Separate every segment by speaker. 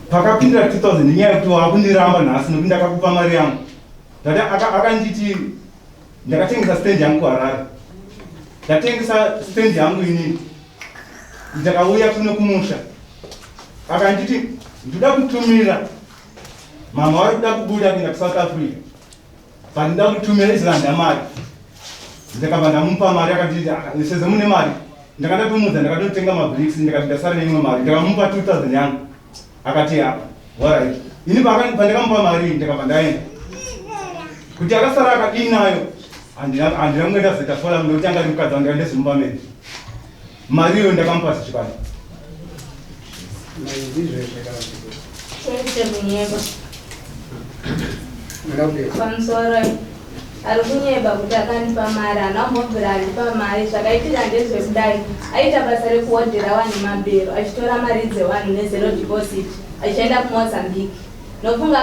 Speaker 1: pakapindira 2000 nenyaya yekuti wakundiramba nhasi nokuti ndakakupa mari yangu. Dada akanditi ndakatengesa stand yangu kuHarare. Ndatengesa stand yangu inini. Ndakauya kuno kumusha. Akanditi ndoda kutumira mama wari kuda kubuda kuenda kuSouth Africa. Pandida kutumira izilanda mari. Ndakabva ndamupa mari akati sezvo mune mari ndakatotumudza ndakatotenga mabricks ndikati ndasara neimwe mari ndakamupa 2000 yangu akati alright ini pandakamupa mari ndakabva ndaenda kuti akasara akadii nayo handina kungoenda zeta fola nokuti angati mukadzi wangu ndakaendezimupa mene mari iyoyo ndakamupa zvichikani
Speaker 2: ari kunyeba kuti akandipa mari anambobvira andipa mari zvakaitira ndezvekudai aita basa rekuhodhera vanhu mabhero achitora mari dzevanhu nezero deposit achienda kuMozambique. Nofunga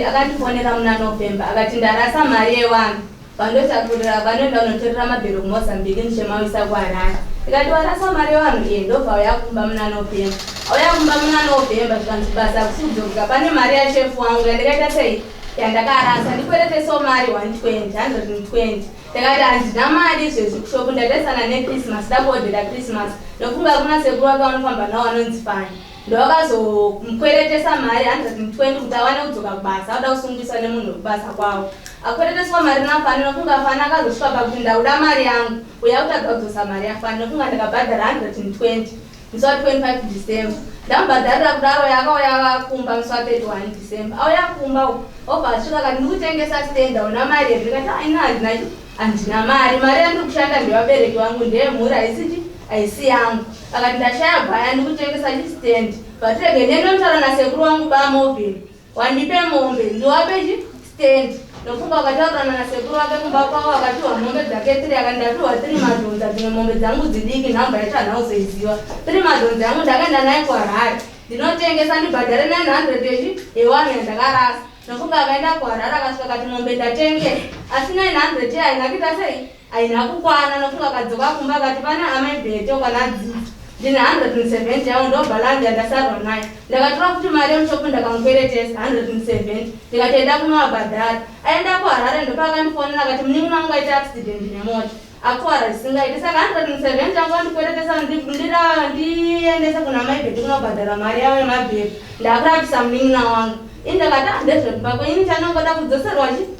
Speaker 2: akandifonera muna November akati ndarasa mari yevanhu vandotakurira vanoenda kunotorera mabhero kuMozambique ndichemavisa kuHarare. Ikati warasa mari yevanhu ndobva auya kumba muna November. Auya kumba muna November zvikanzi basa kusudzoka pane mari yashefu wangu yandikaita sei yandakarasa ndikwereteso mari 120 ndakati handina mari zvezvi kushopu ndatesana neChristmas dakuhodhera Christmas nofunga kuna sekuru wake vanofamba nawo anonzi Fani ndokazomukweretesa mari 120 kuti awane kudzoka kubasa auda kusungisa nemunhu wekubasa kwavo akwereteswa mari naFani nofunga Fani akazosvika pakuti ndauda mari yangu uya kutadza kudzosa mari yaFani nofunga ndakabhadhara 120 musi wa25 December ndamubhadharira kudaro yakauya vakumba musi wa31 December auya kumba obva asvika kati ndikutengesa stand auna mari here ndikati aina handina mari yandiri kushanda ndevabereki vangu ndeyemhuri haisi yangu akati ndashaya bhaya ndikutengesa chistand vatirege ndendotaura nasekuru wangu bamovheni wandipe mombe ndiwape stand nofunga wakataurana nasekuru wake kumba kwavo akatiwa mombe dzake 3 akandatiwa 3 madhonza dzimwe mombe dzangu dzidiki nhamba yacho hanauzoiziva 3 madhonza yangu ndakaenda naye kuHarare ndinotengesa ndibhadhare 900 yewanhu yandakarasa nofunga akaenda kuHarare akasvika kati mombe ndatenge asi 900 haina kuita sei haina kukwana nofunga akadzoka kumba akati pane amebheto kana dzidzi ndine 170 yangu ndobhalandi yandasarwa nayo ndakatora kuti mari yemushopu ndakamukweretesa 170 ndikatoenda kunovabhadhara aenda kuHarare ndopakandifonera akati munin'ina wangu aita accident nemota akuwara zvisingaiti saka 170 yangu andikweretesa ndiendese kuna maibheti kunobhadhara mari yavo yemabhero ndakurapisa munin'ina wangu ini ndakati handezvekupako ini chanongoda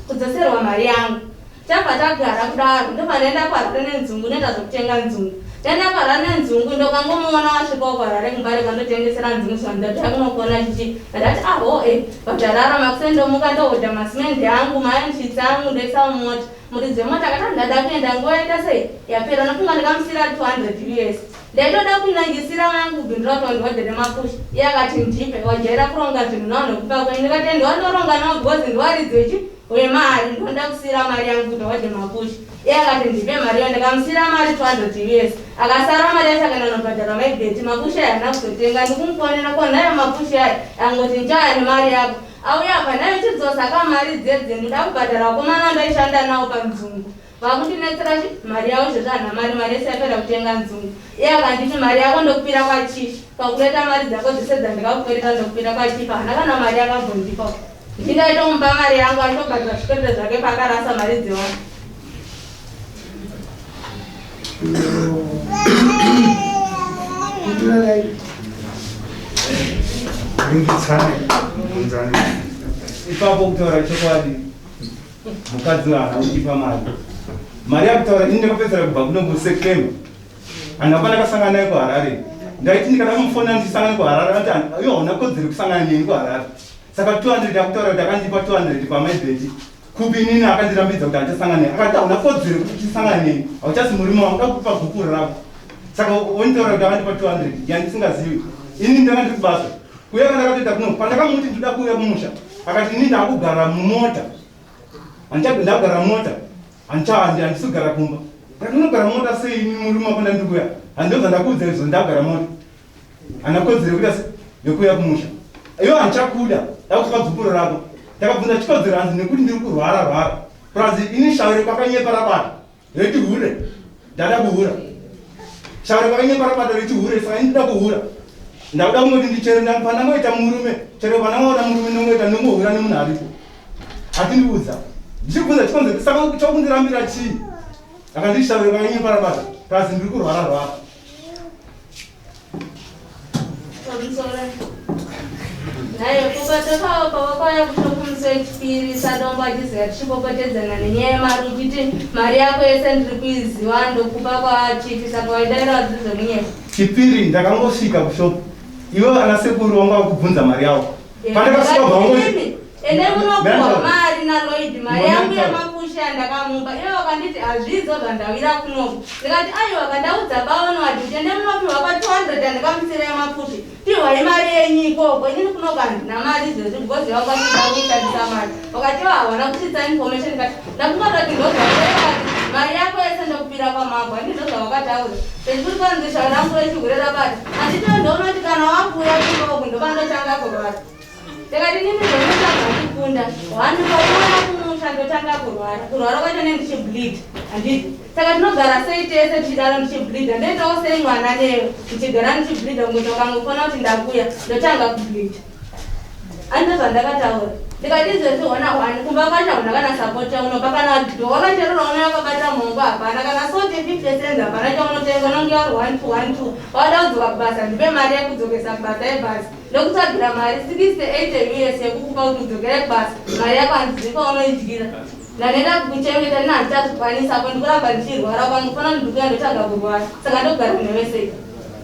Speaker 2: kudzoserwa mari yangu tabva tagara kudaro ndopanoenda kuHarare nenzungu noenda zokutenga nzungu ndaenda kuHarare nenzungu ndokangomuona wasvikawo kuHarare kumbari kandotengesera nzungu zvandati akunokona chichi ndati bhadharara makusendomuka ndohodha masimendi angu mayanchitsi angu ndoisa mumota muridzi wemota akati ndada kuenda nguva yaita sei yapera nofunga ndikamusira 200 US ndaitoda kunangisira yangu bhindura kuti ndihodhere mapusha iye akati ndipe wajaira kuronga zvinhu nawo nokupako ndikati ndiwandoronga nawo because ndiwaridzi wemari ndonda kusira mari yangu kuti wadhe mapusha iye akati ndipe mari yo ndikamusira mari 200 US akasara mari yacho akaenda nobhadhara maibheti mapusha yana kuzotenga ndikumufonera ko nayo mapusha aya angoti njaya nemari yako auya apa nayo chidzosa kamari dzedze ndoda kubhadhara wakomana ndaishanda nawo panzungu vakundinetsera mari yavo izvozvo hana mari yese yapera kutenga nzungu iye akanditi mari yako ndokupira kwachifi pakureta mari dzako dzese dzandikakukwereta ndokupira kwachifi hana kana mari yakambondipa ndingaitomupa mari yangu achobhadhara zvikwerete zvake pakarasa mari dzevanhu
Speaker 1: ipapo kutaura chokwadi mukadzi hana kundipa mari yakutaura ini ndakapedzera kubva kuno muSeptember handapana ndakasangana naye kuHarare ndaiti ndikada kumufonera ndisangane kuHarare ati iyo hauna kodzero kusangana neni kuHarare saka 200 akutaura kuti akandipa 200 pamaibheti kupi inini akandirambidza kuti handisangane naye akati hauna kodzero kuti tisangane neni hauchasi murimi wangu ndakupa gukuru rako saka wonitaura kuti akandipa 200 yandisingazivi ini ndakandiri kubasa kuya kandakatoita kuno pandakamuti ndoda kuuya kumusha akati ini ndakugara mumota ndagara mumota handisogara kumba ndinogara mota sei ini murume wako ndandikuya handinobva ndakuudza izvo ndagara mota hana kodzero kuita yokuya kumusha iwo handichakuda dakutsvaka dzukuro rako ndakabvunza chikodzero hanzi nekuti ndiri kurwara prazi ini shauri kwakanyepa rabata reti hure ndada kuhura shauri kwakanyepa rabata reti hure saka ini ndoda kuhura Ndauda kumoti ndichere ndapana ngoita murume chero pana ngoita murume ngoita nomuhura nemunhu aripo atindiudza ndichibvunza chikonze saka chokundirambira chii akandishavira kanyinyi parabata kazi ndiri kurwara rwara
Speaker 2: nayo kupata kwawakauya kutokumisa chipiri sadombo achiziva tichipopotedzana nenyaya yemari uchiti mari yako yese ndiri kuiziva ndokupa kwachiti saka waidaira dzidzo munyaya
Speaker 1: chipiri ndakangosvika kushopu ivo ana sekuru vanga vakubvunza mari yavo pandakasvika bvaongoti
Speaker 2: ende munokuwa mari naloidi mari yangu yemapusha yandakamupa ivo vakanditi hazvidzo zvandawira kunoku ndikati aiwa kandaudza baono ati ende munopiwa pa 200 andikamusira yemapushi tiwai mari yenyu ikoko inini kunoku handina mari izvezvi bhozi vakwaisaiishandisa mari vakati hawana kuchitsa information kati ndakungatoti ndozvaekati mari yako yese ndokupira kwamako handizvo zvavakataura sezviri kwanzisha rangu rechigurera bata handitiwo ndounoti kana wakuya kunoku ndopandotanga kurwara ndikati nini ndonotanga kufunda wandikauya kumusha ndotanga kurwara kwacho nendichibleed handiti saka tinogara sei tese tichidaro ndichibleed handetowo sei mwana neyo ndichigara ndichibleed ngotokangofona kuti ndakuya ndotanga kubleed handizvo zvandakataura ndikati izvezvi hona wani kumba kwacho hakuna kana sapota unopa kana dhora chero raunenge wakabata mongo hapana kana sote 50 cents hapana chaunotenga unonge vari 1 2 1 2 wada kudzoka kubasa ndipe mari yekudzokesa kubasa yebhasi ndokutsvagira mari 68 US yekukupa kuti udzokere kubasa mari yako handizivi kwaunoidyira ndanenda kuchengeta ndina handichazvikwanisa ndikuramba ndichirwara kwangofana ndikuya ndotanga kurwara saka ndogara kunevesei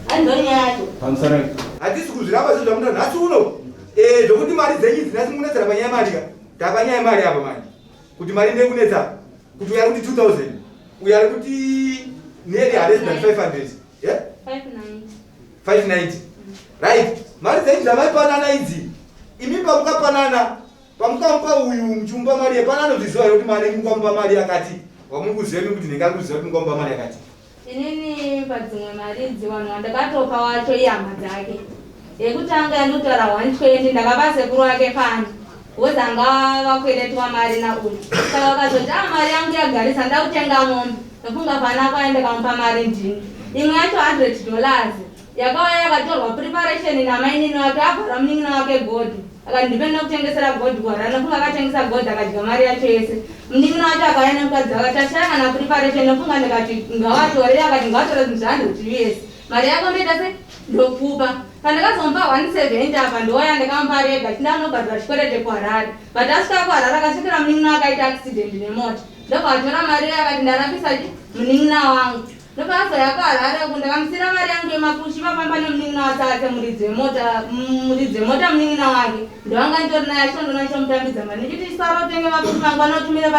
Speaker 2: handizonyaya yacho
Speaker 3: hatisi kuzviramba zvo zvamuta nhasi uno zvokuti mari dzenyu dzina simunetsera panyaya yemari ka tapanyaya yemari apa manje kuti mari nekunetsa kuti uya kuti 2000 uya kuti nearly less than 500 yeah 590 right mari dzenyu dzamaipanana idzi imi pamukapanana pamukamupa uyu muchumupa mari yepanano zviziva kuti mari mukamupa mari yakati wamuri kuziva kuti ndingakuziva kuti mukamupa mari yakati
Speaker 2: inini padzimwe mari idzi vanhu vandakatopa wacho ihama dzake yekutanga yandotora 120 ndakapa sekuru wake pani wozanga vakweretwa mari nauyu saka vakazoti mari yangu yagarisa ndautenga mombe nofunga pana kwaende kamupa mari ndini imwe yacho $100 yakauya yakatorwa preparation namainini wake abvara munin'ina wake godhi akandipe nekutengesera godhi kwara nofunga akatengesa godhi akadya mari yacho yese munin'ina wacho akauya nemukadzi akati ashaya kana preparation nofunga ndikati ngavatore akati ngavatore zvinhu US mari yako ndoita se ndokupa pandakazomba 170 apa ndoya ndikamupa rega tindanobhadhira chikwerete kuharare but asvika kuharare akasvikira munin'ina akaita accident nemota ndobvatora mari akati ndarapisa munin'ina wangu ndopazoya kuharare ndakamusira mari yangu yemapushi papamba nemunin'ina watate muridzi wemota munin'ina wake ndovanga nditori naye achitondonachomutambidza mari ndichiti sara utenge mapushi mangu anotumire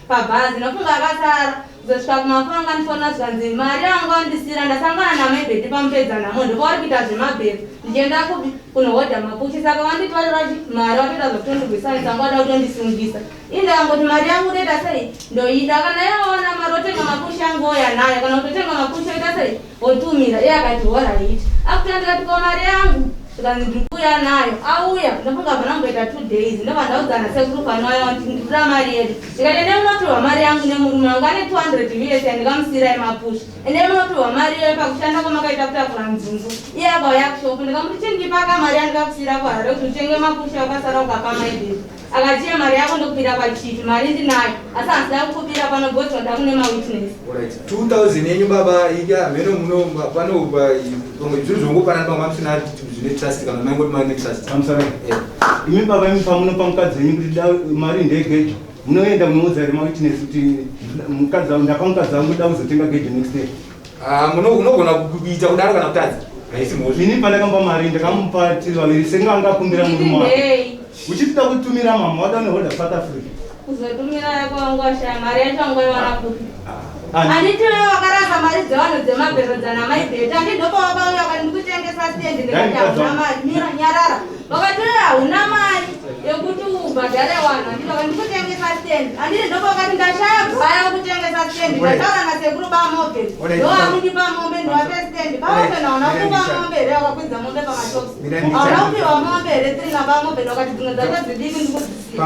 Speaker 2: pabhazi nofunga akasara kuzosvika kumafanga ndifona zvikanzi mari yangu andisira ndasangana namaibheti pamupedza nhamo ndopauri kuita zvemabheri ndichienda kupi kunohodha mapushi saka wanditwarira mari watoita zvokutondigwisanisa angu wada kutondisungisa indangoti mari yangu ndoita sei ndoida kana yaona mari otenga mapushi yangu oya nayo kana kutotenga mapushi oita sei otumira iye akati horaiti akuta ndikati ko mari yangu tikanzi ndikuya nayo auya ndofunga panamboita 2 days ndobva ndaudzana sekuru panwaya ndikuda mari yedu ndikati ende munopiwa mari yangu nemurume wangu ane 200 US yandikamusira yemapushi ende munopiwa mari iyoyo pakushanda kwamakaita kutakura nzungu iye akauya kushopu ndikamuti chindipaka mari yandikakusira kuharare kuti utenge mapushi wakasara ukapa maibhezi akatiye mari yako ndokupira pachipi mari ndinayo asi handisina kukupira pano bhoti ndakune mawitness
Speaker 3: 2000 yenyu baba ika meno muno pano zvinhu zvongopanana pamwe amusina zvine trust kana maingoti mane trust
Speaker 1: amusara imi baba imi pamunopa mukadzi wenyu kuti mari ndegejo munoenda munoudza iri mawitness kuti mukadzi wangu ndapa mukadzi wangu da kuzotenga gejo next day
Speaker 3: unogona kuita kudaro kana kutadza haisi mozvi
Speaker 1: ini pandakamupa mari ndakamupa tiri vaviri senge anga akumbira murume wake uchitida kutumira mama wada nehodha South Africa
Speaker 2: kuzotumira yako wangu ashaya mari yacho wangu iwana kupi handiti wewe wakarasa mari dzevanhu dzemabherodzana maibheti handindopa wakauya wakati ndikutengesa stendi ndikati hauna mari mira nyarara wakati wewe hauna mari yekuti ubhadhare wanhu handiti wakati ndikutengesa stendi handiti ndopa wakati ndashaya bhaya yokutengesa stendi ndataura nasekuru bamombe ndowamundipa mombe ndiwape stendi bamombe nauna kupa mombe here wakakwidza mombe pamashops hauna kupiwa mombe here 3 nabamombe wakati dzimwe dzacho dzidiki ndikudzisiya